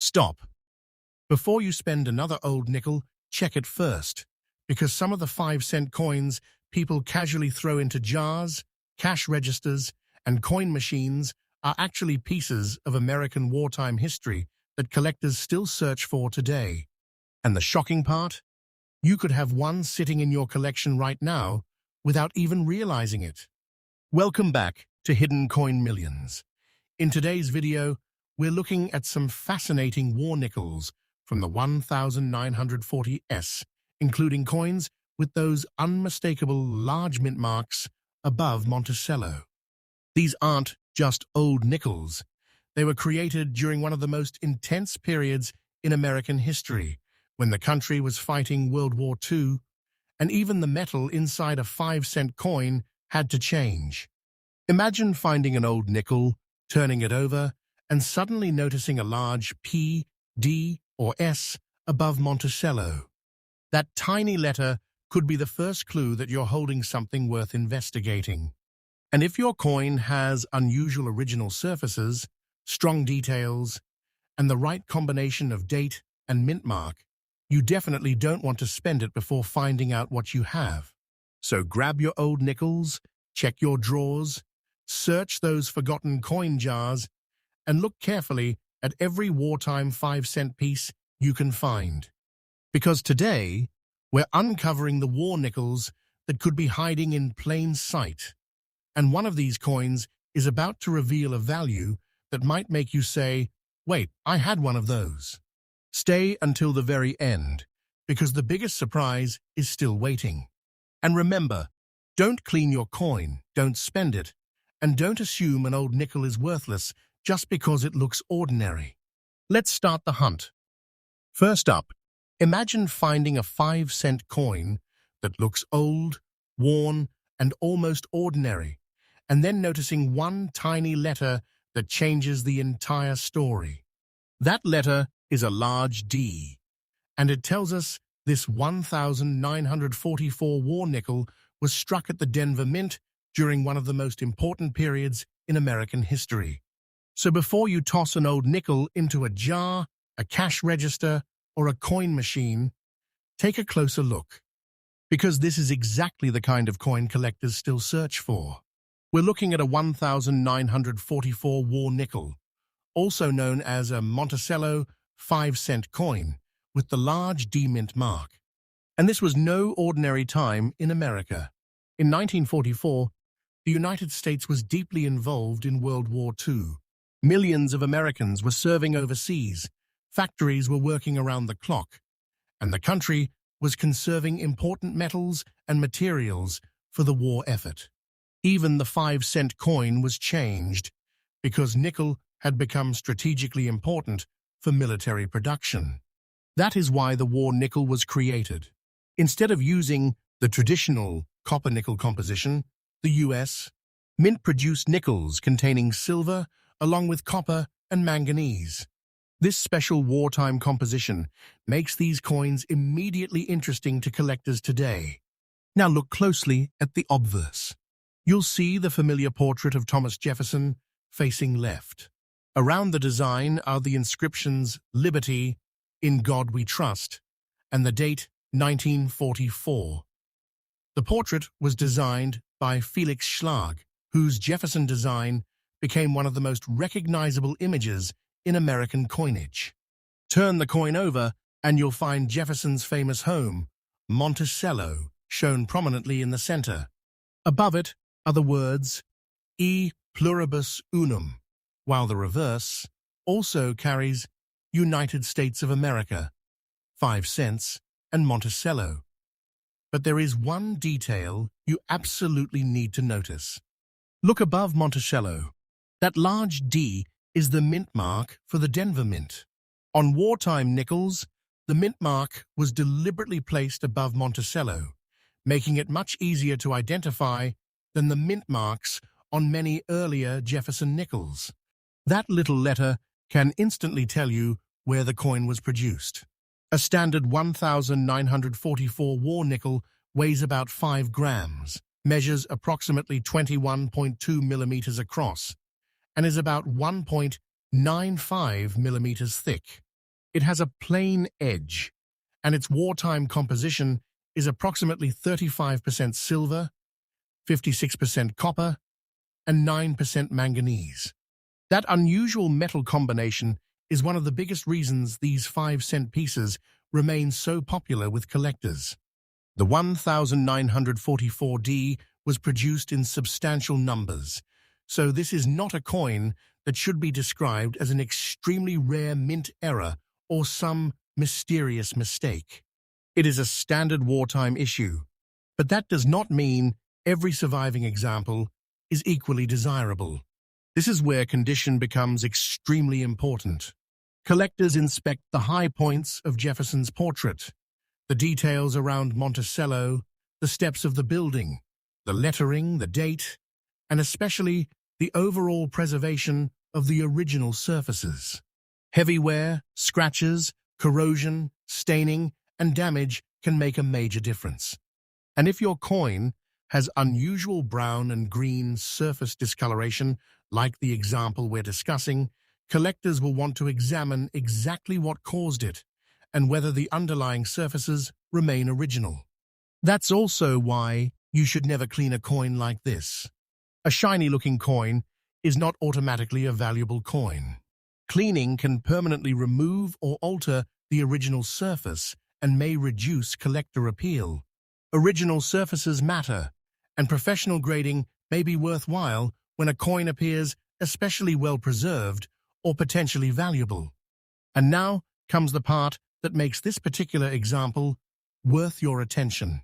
Stop. Before you spend another old nickel, check it first, because some of the 5-cent coins people casually throw into jars, cash registers, and coin machines are actually pieces of American wartime history that collectors still search for today. And the shocking part? You could have one sitting in your collection right now without even realizing it. Welcome back to Hidden Coin Millions. In today's video, we're looking at some fascinating war nickels from the 1940s, including coins with those unmistakable large mint marks above Monticello. These aren't just old nickels. They were created during one of the most intense periods in American history, when the country was fighting World War II, and even the metal inside a 5-cent coin had to change. Imagine finding an old nickel, turning it over, and suddenly noticing a large P, D, or S above Monticello. That tiny letter could be the first clue that you're holding something worth investigating. And if your coin has unusual original surfaces, strong details, and the right combination of date and mint mark, you definitely don't want to spend it before finding out what you have. So grab your old nickels, check your drawers, search those forgotten coin jars, and look carefully at every wartime 5-cent piece you can find. Because today, we're uncovering the war nickels that could be hiding in plain sight. And one of these coins is about to reveal a value that might make you say, "Wait, I had one of those." Stay until the very end, because the biggest surprise is still waiting. And remember, don't clean your coin, don't spend it, and don't assume an old nickel is worthless just because it looks ordinary. Let's start the hunt. First up, imagine finding a 5-cent coin that looks old, worn, and almost ordinary, and then noticing one tiny letter that changes the entire story. That letter is a large D, and it tells us this 1944 war nickel was struck at the Denver Mint during one of the most important periods in American history. So before you toss an old nickel into a jar, a cash register, or a coin machine, take a closer look, because this is exactly the kind of coin collectors still search for. We're looking at a 1944 war nickel, also known as a Monticello 5-cent coin, with the large D mint mark. And this was no ordinary time in America. In 1944, the United States was deeply involved in World War II. Millions of Americans were serving overseas, factories were working around the clock, and the country was conserving important metals and materials for the war effort. Even the 5-cent coin was changed, because nickel had become strategically important for military production. That is why the war nickel was created. Instead of using the traditional copper-nickel composition, the U.S. Mint produced nickels containing silver along with copper and manganese. This special wartime composition makes these coins immediately interesting to collectors today. Now look closely at the obverse. You'll see the familiar portrait of Thomas Jefferson facing left. Around the design are the inscriptions "Liberty," "In God We Trust," and the date 1944. The portrait was designed by Felix Schlag, whose Jefferson design became one of the most recognizable images in American coinage. Turn the coin over and you'll find Jefferson's famous home, Monticello, shown prominently in the center. Above it are the words "E pluribus unum," while the reverse also carries United States of America, 5 cents, and Monticello. But there is one detail you absolutely need to notice. Look above Monticello. That large D is the mint mark for the Denver Mint. On wartime nickels, the mint mark was deliberately placed above Monticello, making it much easier to identify than the mint marks on many earlier Jefferson nickels. That little letter can instantly tell you where the coin was produced. A standard 1944 war nickel weighs about 5 grams, measures approximately 21.2 millimeters across, and is about 1.95 millimeters thick. It has a plain edge, and its wartime composition is approximately 35% silver, 56% copper, and 9% manganese. That unusual metal combination is one of the biggest reasons these 5-cent pieces remain so popular with collectors. The 1944D was produced in substantial numbers, so this is not a coin that should be described as an extremely rare mint error or some mysterious mistake. It is a standard wartime issue, but that does not mean every surviving example is equally desirable. This is where condition becomes extremely important. Collectors inspect the high points of Jefferson's portrait, the details around Monticello, the steps of the building, the lettering, the date, and especially the overall preservation of the original surfaces. Heavy wear, scratches, corrosion, staining, and damage can make a major difference. And if your coin has unusual brown and green surface discoloration, like the example we're discussing, collectors will want to examine exactly what caused it and whether the underlying surfaces remain original. That's also why you should never clean a coin like this. A shiny-looking coin is not automatically a valuable coin. Cleaning can permanently remove or alter the original surface and may reduce collector appeal. Original surfaces matter, and professional grading may be worthwhile when a coin appears especially well-preserved or potentially valuable. And now comes the part that makes this particular example worth your attention.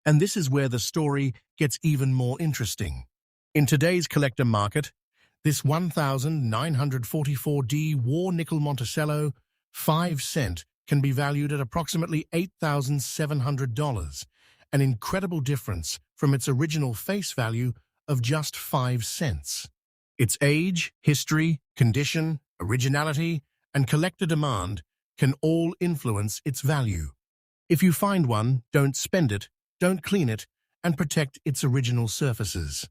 And this is where the story gets even more interesting. In today's collector market, this 1944D War Nickel Monticello 5-cent can be valued at approximately $8,700, an incredible difference from its original face value of just 5 cents. Its age, history, condition, originality, and collector demand can all influence its value. If you find one, don't spend it, don't clean it, and protect its original surfaces.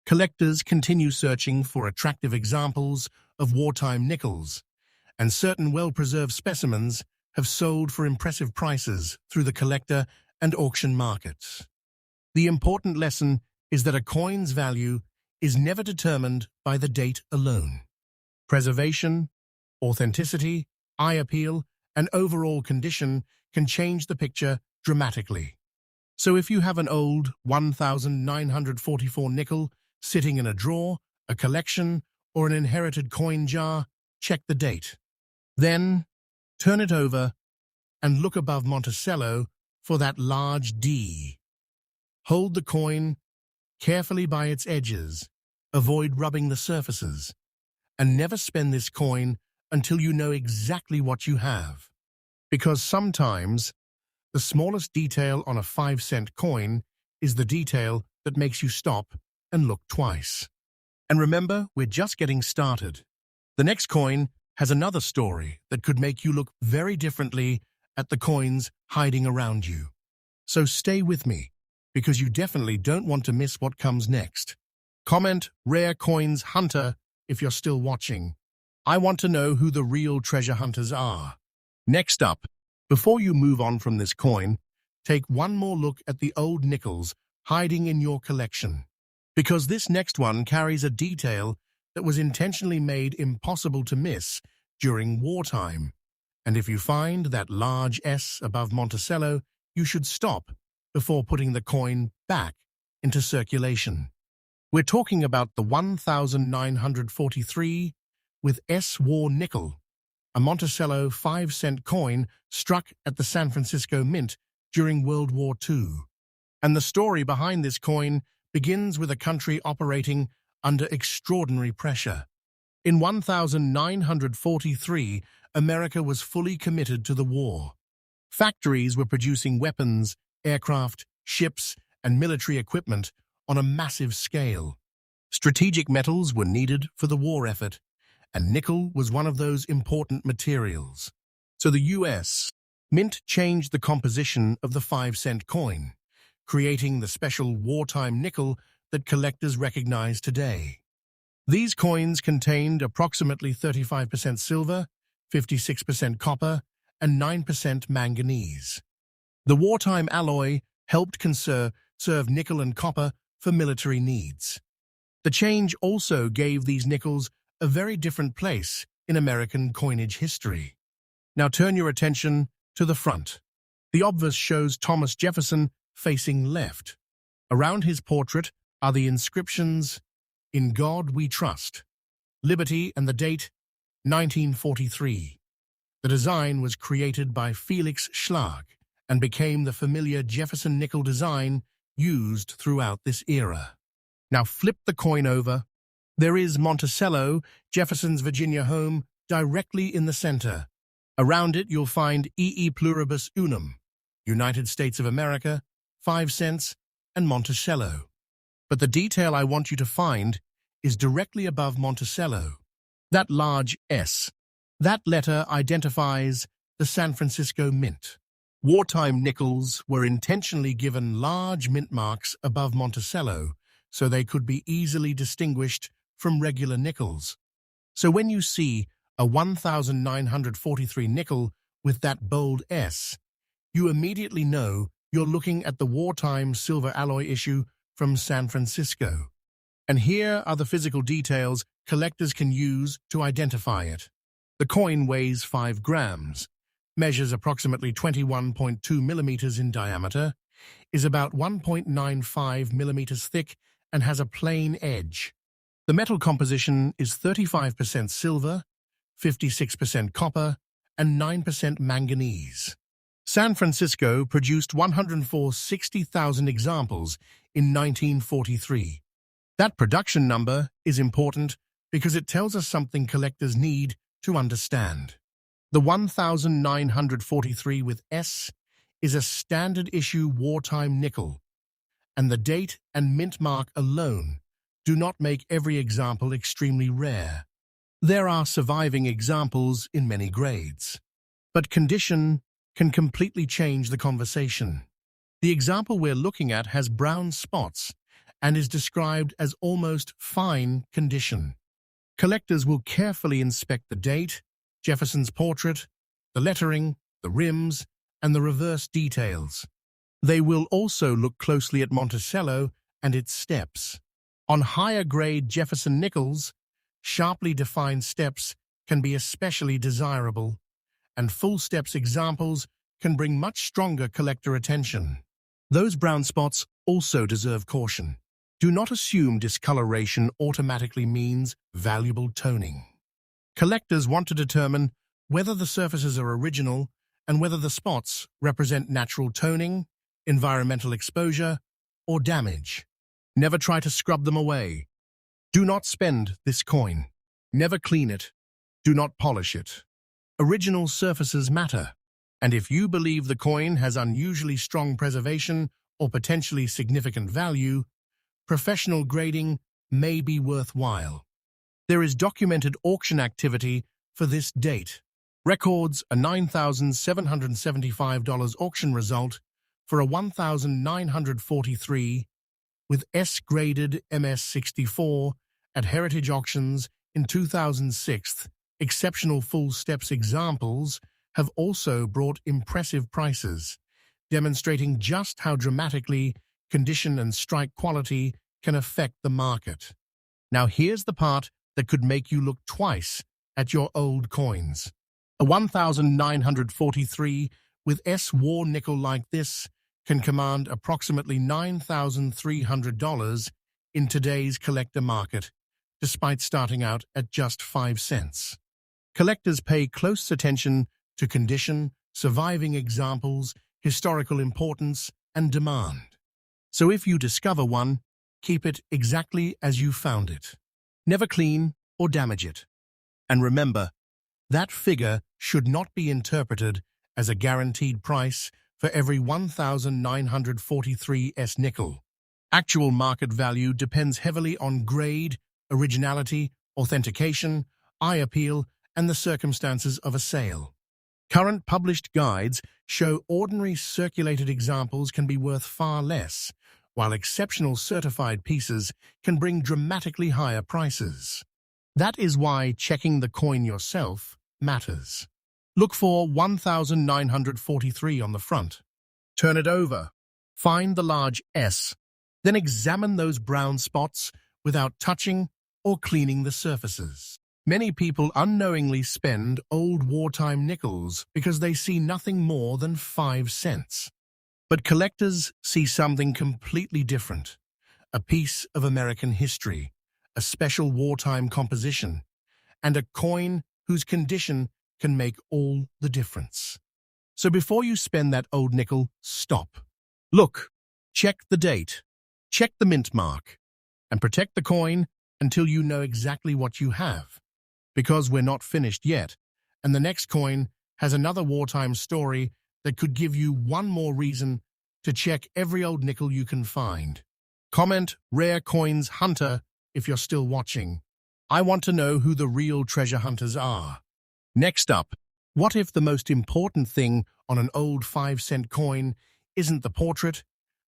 Collectors continue searching for attractive examples of wartime nickels, and certain well-preserved specimens have sold for impressive prices through the collector and auction markets. The important lesson is that a coin's value is never determined by the date alone. Preservation, authenticity, eye appeal, and overall condition can change the picture dramatically. So if you have an old 1944 nickel sitting in a drawer, a collection, or an inherited coin jar, check the date. Then, turn it over and look above Monticello for that large D. Hold the coin carefully by its edges, avoid rubbing the surfaces, and never spend this coin until you know exactly what you have. Because sometimes, the smallest detail on a 5-cent coin is the detail that makes you stop and look twice. And remember, we're just getting started. The next coin has another story that could make you look very differently at the coins hiding around you. So stay with me, because you definitely don't want to miss what comes next. Comment Rare Coins Hunter if you're still watching. I want to know who the real treasure hunters are. Next up, before you move on from this coin, take one more look at the old nickels hiding in your collection. Because this next one carries a detail that was intentionally made impossible to miss during wartime. And if you find that large S above Monticello, you should stop before putting the coin back into circulation. We're talking about the 1943 with S War Nickel, a Monticello 5-cent coin struck at the San Francisco Mint during World War II. And the story behind this coin begins with a country operating under extraordinary pressure. In 1943, America was fully committed to the war. Factories were producing weapons, aircraft, ships, and military equipment on a massive scale. Strategic metals were needed for the war effort, and nickel was one of those important materials. So the U.S. Mint changed the composition of the 5-cent coin, creating the special wartime nickel that collectors recognize today. These coins contained approximately 35% silver, 56% copper, and 9% manganese. The wartime alloy helped conserve nickel and copper for military needs. The change also gave these nickels a very different place in American coinage history. Now turn your attention to the front. The obverse shows Thomas Jefferson facing left. Around his portrait are the inscriptions, "In God We Trust," "Liberty," and the date, 1943. The design was created by Felix Schlag and became the familiar Jefferson nickel design used throughout this era. Now flip the coin over. There is Monticello, Jefferson's Virginia home, directly in the center. Around it you'll find E Pluribus Unum, United States of America, 5 cents, and Monticello. But the detail I want you to find is directly above Monticello. That large S. That letter identifies the San Francisco Mint. Wartime nickels were intentionally given large mint marks above Monticello so they could be easily distinguished from regular nickels. So when you see a 1943 nickel with that bold S, you immediately know you're looking at the wartime silver alloy issue from San Francisco. And here are the physical details collectors can use to identify it. The coin weighs 5 grams, measures approximately 21.2 millimeters in diameter, is about 1.95 millimeters thick, and has a plain edge. The metal composition is 35% silver, 56% copper, and 9% manganese. San Francisco produced 160,000 examples in 1943. That production number is important because it tells us something collectors need to understand. The 1943 with S is a standard-issue wartime nickel, and the date and mint mark alone do not make every example extremely rare. There are surviving examples in many grades, but condition can completely change the conversation. The example we're looking at has brown spots and is described as almost fine condition. Collectors will carefully inspect the date, Jefferson's portrait, the lettering, the rims, and the reverse details. They will also look closely at Monticello and its steps. On higher-grade Jefferson nickels, sharply defined steps can be especially desirable, and full steps examples can bring much stronger collector attention. Those brown spots also deserve caution. Do not assume discoloration automatically means valuable toning. Collectors want to determine whether the surfaces are original and whether the spots represent natural toning, environmental exposure, or damage. Never try to scrub them away. Do not spend this coin. Never clean it. Do not polish it. Original surfaces matter, and if you believe the coin has unusually strong preservation or potentially significant value, professional grading may be worthwhile. There is documented auction activity for this date. Records a $9,775 auction result for a 1943 with S-graded MS64 at Heritage Auctions in 2006. Exceptional full steps examples have also brought impressive prices, demonstrating just how dramatically condition and strike quality can affect the market. Now here's the part that could make you look twice at your old coins. A 1943 with S-war nickel like this can command approximately $9,300 in today's collector market, despite starting out at just 5 cents. Collectors pay close attention to condition, surviving examples, historical importance, and demand. So if you discover one, keep it exactly as you found it. Never clean or damage it. And remember, that figure should not be interpreted as a guaranteed price for every 1943 S nickel. Actual market value depends heavily on grade, originality, authentication, eye appeal, and the circumstances of a sale. Current published guides show ordinary circulated examples can be worth far less, while exceptional certified pieces can bring dramatically higher prices. That is why checking the coin yourself matters. Look for 1943 on the front. Turn it over. Find the large S. Then examine those brown spots without touching or cleaning the surfaces. Many people unknowingly spend old wartime nickels because they see nothing more than 5 cents. But collectors see something completely different. A piece of American history, a special wartime composition, and a coin whose condition can make all the difference. So before you spend that old nickel, stop. Look, check the date, check the mint mark, and protect the coin until you know exactly what you have. Because we're not finished yet, and the next coin has another wartime story that could give you one more reason to check every old nickel you can find. Comment Rare Coins Hunter if you're still watching. I want to know who the real treasure hunters are. Next up, what if the most important thing on an old 5-cent coin isn't the portrait,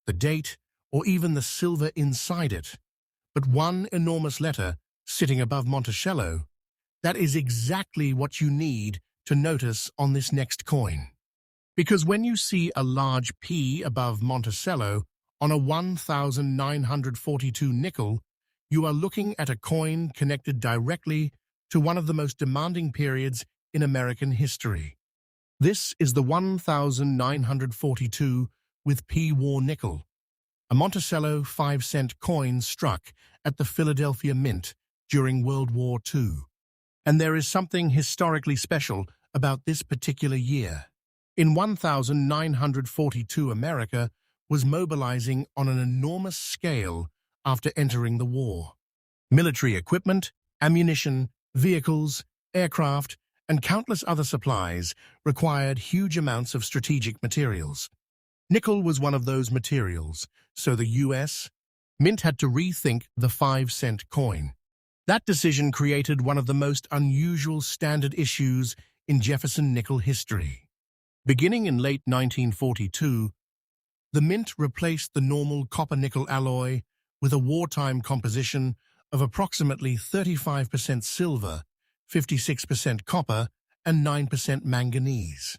the date, or even the silver inside it, but one enormous letter sitting above Monticello? That is exactly what you need to notice on this next coin. Because when you see a large P above Monticello on a 1942 nickel, you are looking at a coin connected directly to one of the most demanding periods in American history. This is the 1942 with P War nickel, a Monticello 5-cent coin struck at the Philadelphia Mint during World War II. And there is something historically special about this particular year. In 1942, America was mobilizing on an enormous scale after entering the war. Military equipment, ammunition, vehicles, aircraft, and countless other supplies required huge amounts of strategic materials. Nickel was one of those materials, so the U.S. Mint had to rethink the 5-cent coin. That decision created one of the most unusual standard issues in Jefferson nickel history. Beginning in late 1942, the Mint replaced the normal copper-nickel alloy with a wartime composition of approximately 35% silver, 56% copper, and 9% manganese.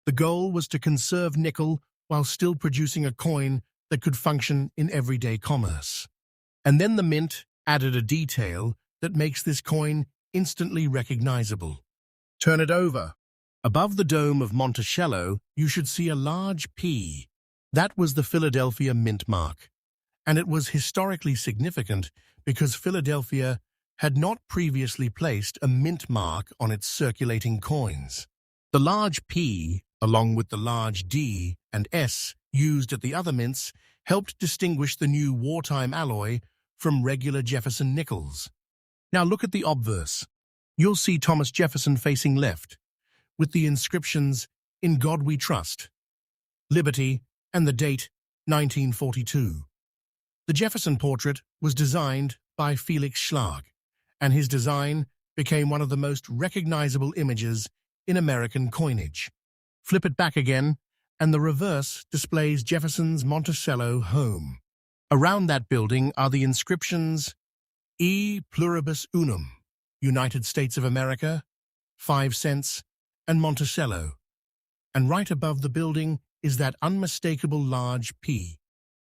The goal was to conserve nickel while still producing a coin that could function in everyday commerce. And then the Mint added a detail that makes this coin instantly recognizable. Turn it over. Above the dome of Monticello, you should see a large P. That was the Philadelphia Mint mark, and it was historically significant because Philadelphia had not previously placed a mint mark on its circulating coins. The large P, along with the large D and S used at the other mints, helped distinguish the new wartime alloy from regular Jefferson nickels. Now look at the obverse. You'll see Thomas Jefferson facing left, with the inscriptions, "In God We Trust," "Liberty," and the date, 1942. The Jefferson portrait was designed by Felix Schlag, and his design became one of the most recognizable images in American coinage. Flip it back again, and the reverse displays Jefferson's Monticello home. Around that building are the inscriptions, "E Pluribus Unum," United States of America, 5 cents, and Monticello. And right above the building is that unmistakable large P.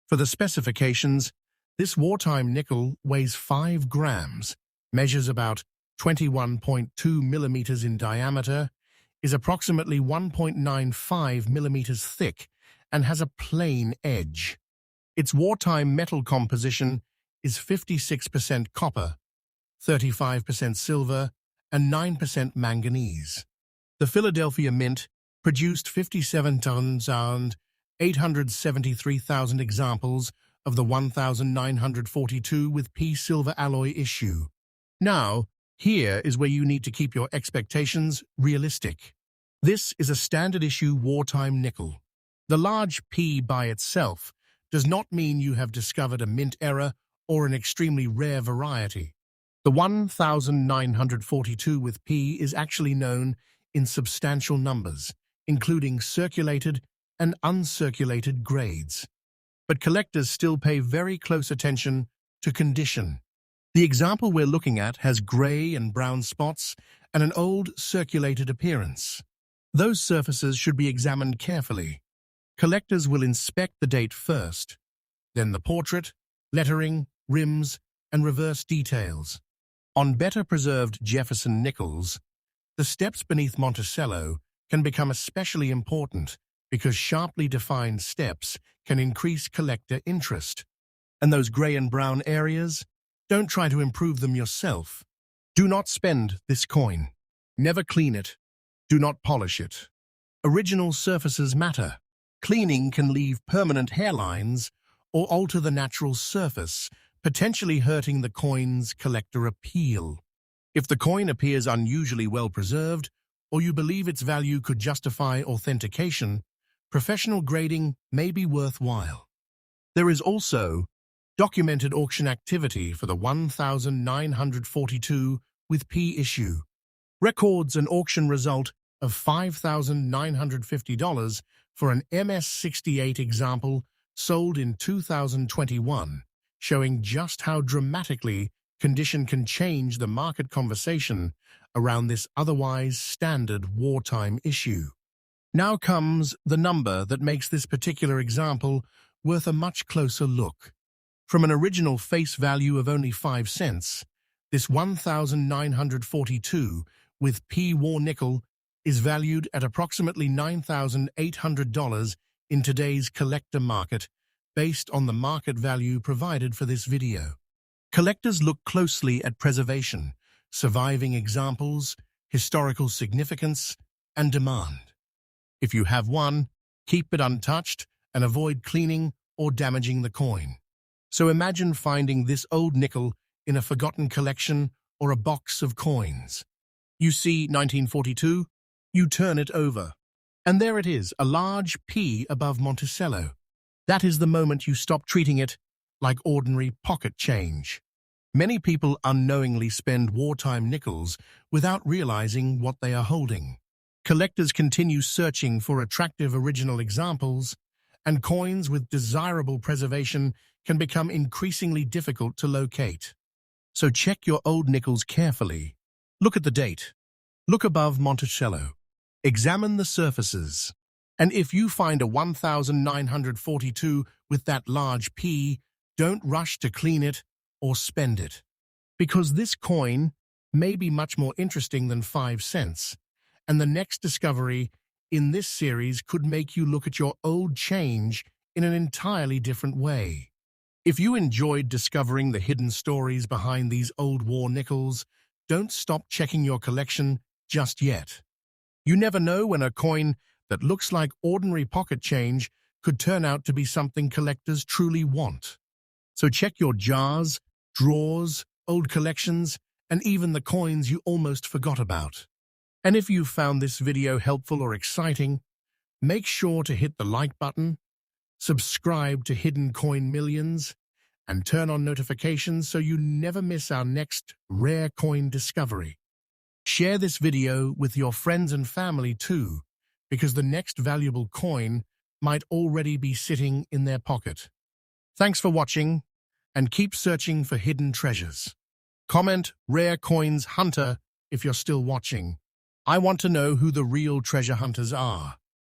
For the specifications, this wartime nickel weighs 5 grams, measures about 21.2 millimeters in diameter, is approximately 1.95 millimeters thick, and has a plain edge. Its wartime metal composition is 56% copper, 35% silver, and 9% manganese. The Philadelphia Mint produced 57,873,000 examples of the 1942 with P silver alloy issue. Now, here is where you need to keep your expectations realistic. This is a standard issue wartime nickel. The large P by itself does not mean you have discovered a mint error or an extremely rare variety. The 1942 with P is actually known in substantial numbers, including circulated and uncirculated grades. But collectors still pay very close attention to condition. The example we're looking at has gray and brown spots and an old circulated appearance. Those surfaces should be examined carefully. Collectors will inspect the date first, then the portrait, lettering, rims, and reverse details. On better preserved Jefferson nickels, the steps beneath Monticello can become especially important because sharply defined steps can increase collector interest. And those gray and brown areas, don't try to improve them yourself. Do not spend this coin. Never clean it. Do not polish it. Original surfaces matter. Cleaning can leave permanent hairlines or alter the natural surface, potentially hurting the coin's collector appeal. If the coin appears unusually well preserved, or you believe its value could justify authentication, professional grading may be worthwhile. There is also documented auction activity for the 1942 with P issue. Records an auction result of $5,950 for an MS-68 example sold in 2021, showing just how dramatically condition can change the market conversation around this otherwise standard wartime issue. Now comes the number that makes this particular example worth a much closer look. From an original face value of only 5 cents, this 1942 with P war nickel is valued at approximately $9,800 in today's collector market based on the market value provided for this video. Collectors look closely at preservation, surviving examples, historical significance, and demand. If you have one, keep it untouched and avoid cleaning or damaging the coin. So imagine finding this old nickel in a forgotten collection or a box of coins. You see 1942, you turn it over, and there it is, a large P above Monticello. That is the moment you stop treating it like ordinary pocket change. Many people unknowingly spend wartime nickels without realizing what they are holding. Collectors continue searching for attractive original examples, and coins with desirable preservation can become increasingly difficult to locate. So check your old nickels carefully. Look at the date. Look above Monticello. Examine the surfaces. And if you find a 1942 with that large P, don't rush to clean it or spend it. Because this coin may be much more interesting than 5 cents, and the next discovery in this series could make you look at your old change in an entirely different way. If you enjoyed discovering the hidden stories behind these old war nickels, don't stop checking your collection just yet. You never know when a coin that looks like ordinary pocket change could turn out to be something collectors truly want. So check your jars, drawers, old collections, and even the coins you almost forgot about. And if you found this video helpful or exciting, make sure to hit the like button, subscribe to Hidden Coin Millions, and turn on notifications so you never miss our next rare coin discovery. Share this video with your friends and family too, because the next valuable coin might already be sitting in their pocket. Thanks for watching, and keep searching for hidden treasures. Comment Rare Coins Hunter if you're still watching. I want to know who the real treasure hunters are.